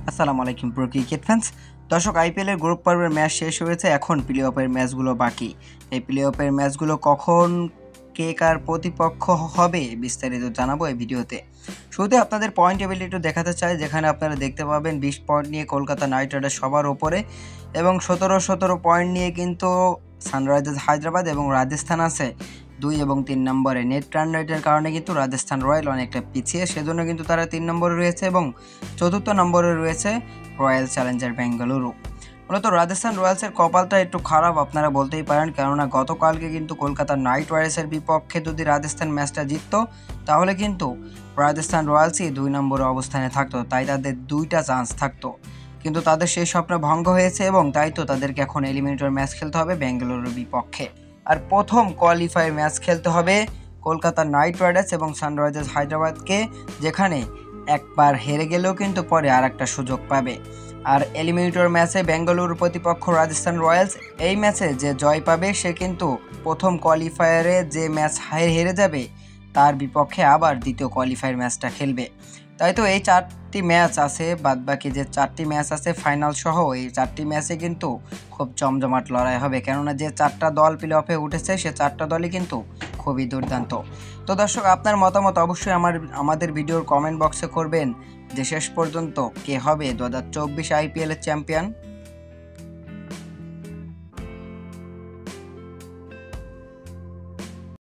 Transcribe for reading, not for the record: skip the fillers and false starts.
আসসালামু আলাইকুম প্রিয় ক্রিকেট ফ্যান্স। দর্শক, আইপিএলের গ্রুপ পর্বের ম্যাচ শেষ হয়েছে, এখন প্লে অফের ম্যাচগুলো বাকি। এই প্লে অফের ম্যাচগুলো কখন কে কার প্রতিপক্ষ হবে বিস্তারিত জানাবো এই ভিডিওতে। শুরুতে আপনাদের পয়েন্ট টেবিল একটু দেখাতে চাই, যেখানে আপনারা দেখতে পাবেন 20 পয়েন্ট নিয়ে কলকাতা নাইট রাইডার্স সবার ওপরে এবং 17 পয়েন্ট নিয়ে কিন্তু সানরাইজার্স হায়দ্রাবাদ এবং রাজস্থান আছে 2 এবং 3 নম্বরে। নেট রান রেটের কারণে কিন্তু রাজস্থান রয়্যাল অনেকটা পিছিয়ে, সেজন্য কিন্তু তারা 3 নম্বরে রয়েছে এবং 4র্থ নম্বরে রয়েছে রয়্যাল চ্যালেঞ্জার বেঙ্গালুরু। মূলত রাজস্থান রয়্যালসের কপালটা একটু খারাপ আপনারা বলতেই পারেন, কেননা গতকালকে কিন্তু কলকাতা নাইট রাইডার্সের বিপক্ষে যদি রাজস্থান ম্যাচটা জিততো তাহলে কিন্তু রাজস্থান রয়্যালসই 2 নম্বরে অবস্থানে থাকতো, তাই তাদের 2টা চান্স থাকতো। কিন্তু তাদের সেই স্বপ্ন ভঙ্গ হয়েছে এবং তাই তো তাদেরকে এখন এলিমিনেটর ম্যাচ খেলতে হবে বেঙ্গালুরুর বিপক্ষে। আর প্রথম কোয়ালিফায়ার ম্যাচ খেলতে হবে কলকাতা নাইট রাইডার্স এবং সানরাইজার্স হায়দ্রাবাদকে, যেখানে একবার হেরে গেলেও কিন্তু পরে আর একটা সুযোগ পাবে। আর এলিমিনেটর ম্যাচে বেঙ্গালুরুর প্রতিপক্ষ রাজস্থান রয়্যালস, এই ম্যাচে যে জয় পাবে সে কিন্তু প্রথম কোয়ালিফায়ারে যে ম্যাচ হেরে যাবে তার বিপক্ষে আবার দ্বিতীয় কোয়ালিফায়ার ম্যাচটা খেলবে। তাই তো এই 4টি ম্যাচ আছে, বাদবাকি যে 4টি ম্যাচ আছে ফাইনাল সহ, এই 4টি ম্যাচে কিন্তু খুব জমজমাট লড়াই হবে, কেননা যে 4টা দল প্লে অফে উঠেছে সে 4টা দলই কিন্তু খুবই দুর্দান্ত। তো দর্শক, আপনার মতামত অবশ্যই আমাদের ভিডিওর কমেন্ট বক্সে করবেন যে শেষ পর্যন্ত কে হবে 2024 আইপিএলের চ্যাম্পিয়ন।